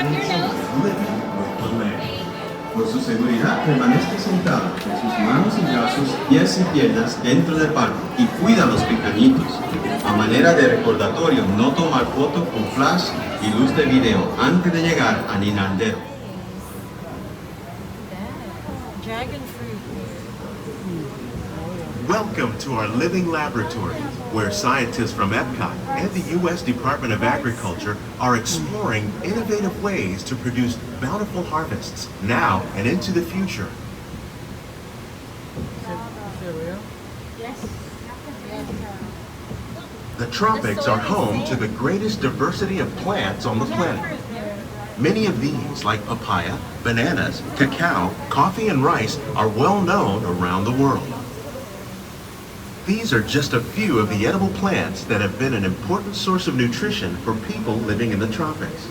living with the land. Por su seguridad, permanezca sentado con sus manos y brazos, pies y piernas dentro del parque y cuida a los pequeñitos. A manera de recordatorio, no tomar fotos con flash y luz de video antes de llegar al inodoro. Dragon fruit. Welcome to our living laboratory, where scientists from Epcot and the U.S. Department of Agriculture are exploring innovative ways to produce bountiful harvests now and into the future. Yes. The tropics are home to the greatest diversity of plants on the planet. Many of these, like papaya, bananas, cacao, coffee, and rice, are well known around the world. These are just a few of the edible plants that have been an important source of nutrition for people living in the tropics.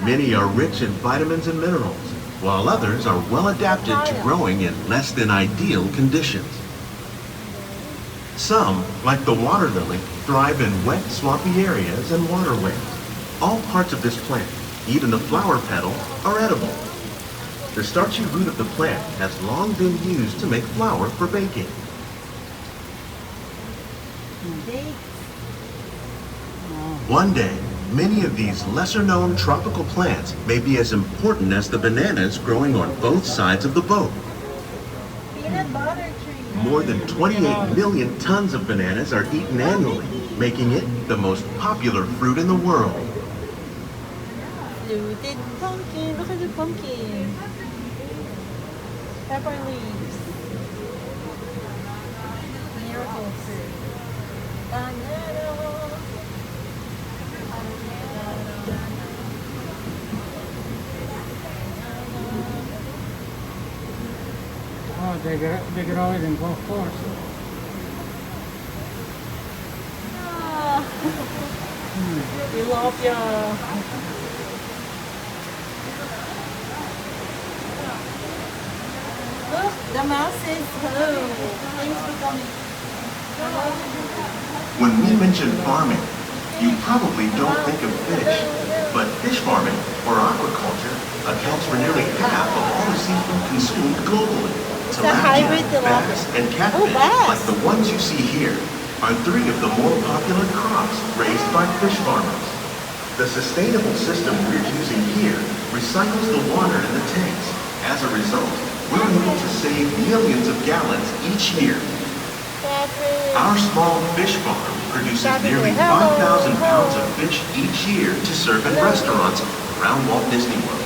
Many are rich in vitamins and minerals, while others are well adapted to growing in less than ideal conditions. Some, like the water lily, thrive in wet, swampy areas and waterways. All parts of this plant, even the flower petals, are edible. The starchy root of the plant has long been used to make flour for baking. One day, many of these lesser-known tropical plants may be as important as the bananas growing on both sides of the boat. Peanut butter tree. More than 28 million tons of bananas are eaten annually, making it the most popular fruit in the world. Fluted pumpkin. Look at the pumpkin. Pepper leaves. Miracle fruit. Banana. Oh, they grow it in Gulf Forest. Tilapia. Look, the mouse says hello. Thanks for coming. When we mention farming, you probably don't think of fish, but fish farming, or aquaculture, accounts for nearly half of all the seafood consumed globally. The hybrid tilapia. Bass, and catfish, bass. like the ones you see here, are three of the more popular crops raised by fish farmers. The sustainable system we're using here recycles the water in the tanks. As a result, we're able to save millions of gallons each year. Our small fish farm produces nearly 5,000 pounds of fish each year to serve in restaurants around Walt Disney World.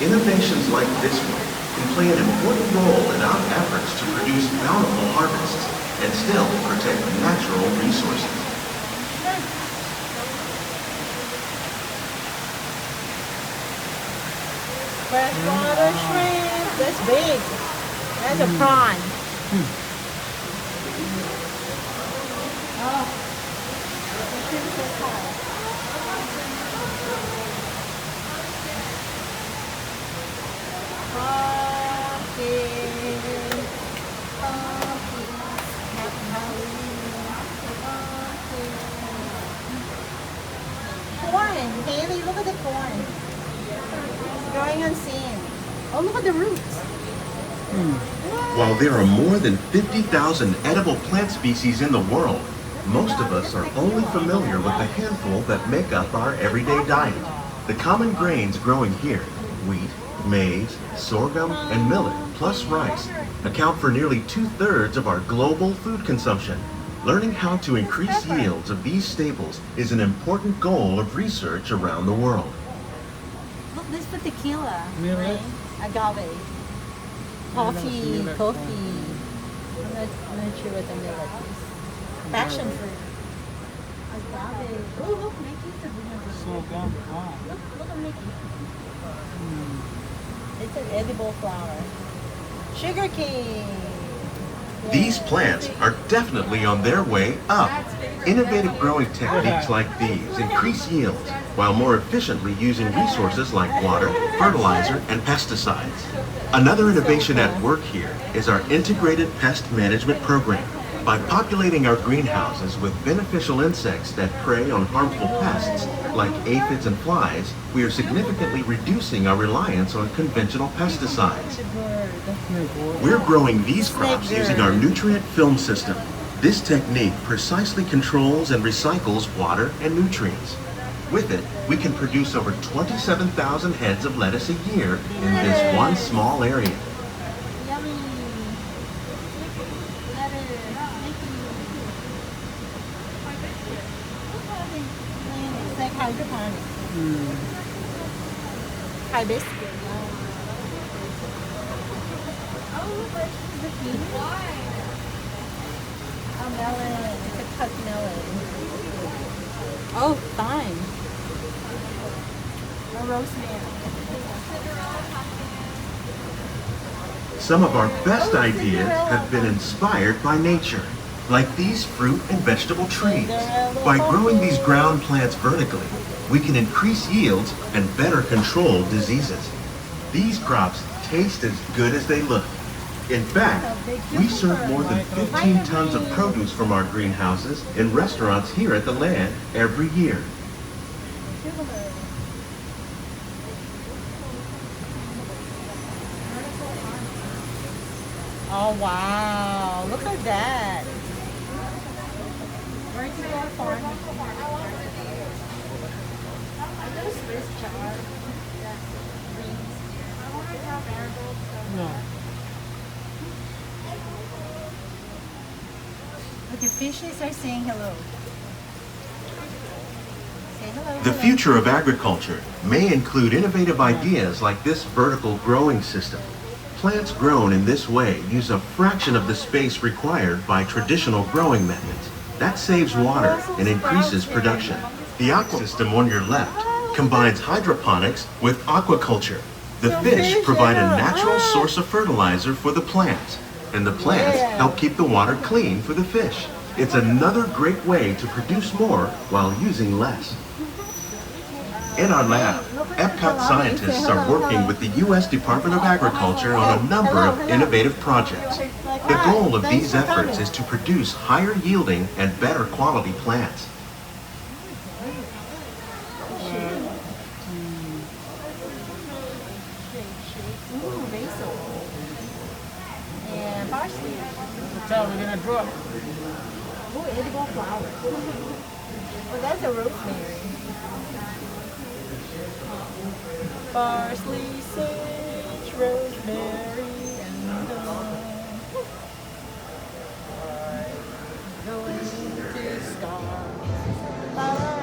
Innovations like this one can play an important role in our efforts to produce bountiful harvests and still protect natural resources. Freshwater shrimp. That's big. That's a prawn. Oh. The shrimp is hot. Corn. Haley, look at the corn. Growing on sand. Oh, look at the roots. While there are more than 50,000 edible plant species in the world, most of us are only familiar with the handful that make up our everyday diet. The common grains growing here, wheat, maize, sorghum, and millet, plus rice, account for nearly 2/3 of our global food consumption. Learning how to increase yields of these staples is an important goal of research around the world. Look, this for tequila. Millet. Right? Agave. Coffee. millet, Coffee. I'm not sure what the millet is. Passion fruit. Agave. Oh, look, Mickey's a Sorghum. Wow. Look at Mickey. It's an edible flower. Sugar cane. These plants are definitely on their way up. Innovative growing techniques like these increase yields while more efficiently using resources like water, fertilizer, and pesticides. Another innovation at work here is our integrated pest management program. By populating our greenhouses with beneficial insects that prey on harmful pests, Like aphids and flies, we are significantly reducing our reliance on conventional pesticides. We're growing these crops using our nutrient film system. This technique precisely controls and recycles water and nutrients. With it, we can produce over 27,000 heads of lettuce a year in this one small area. Yummy. Lettuce. It's like hydroponic. Hibiscus. Oh, look, there's zucchini. A melon. It's a cut melon. Oh, fine. A rosemary. Some of our best ideas have been inspired by nature, like these fruit and vegetable trees. By growing these ground plants vertically, we can increase yields and better control diseases. These crops taste as good as they look. In fact, we serve more than 15 tons of produce from our greenhouses in restaurants here at the land every year. Oh wow, look at that. Where did you go for? No. Look, the fishes are saying hello. Say hello. The hello. future of agriculture may include innovative ideas like this vertical growing system. Plants grown in this way use a fraction of the space required by traditional growing methods. That saves water and increases production. The aqua system on your left combines hydroponics with aquaculture. The fish provide a natural source of fertilizer for the plants, and the plants help keep the water clean for the fish. It's another great way to produce more while using less. In our lab, Epcot scientists are working with the U.S. Department of Agriculture on a number of innovative projects. The goal of these efforts is to produce higher yielding and better quality plants. Ooh, basil. And parsley. Tell we're gonna drop. Ooh, edible flowers. Well, that's a rosemary. Parsley, sage, rosemary, and going to start.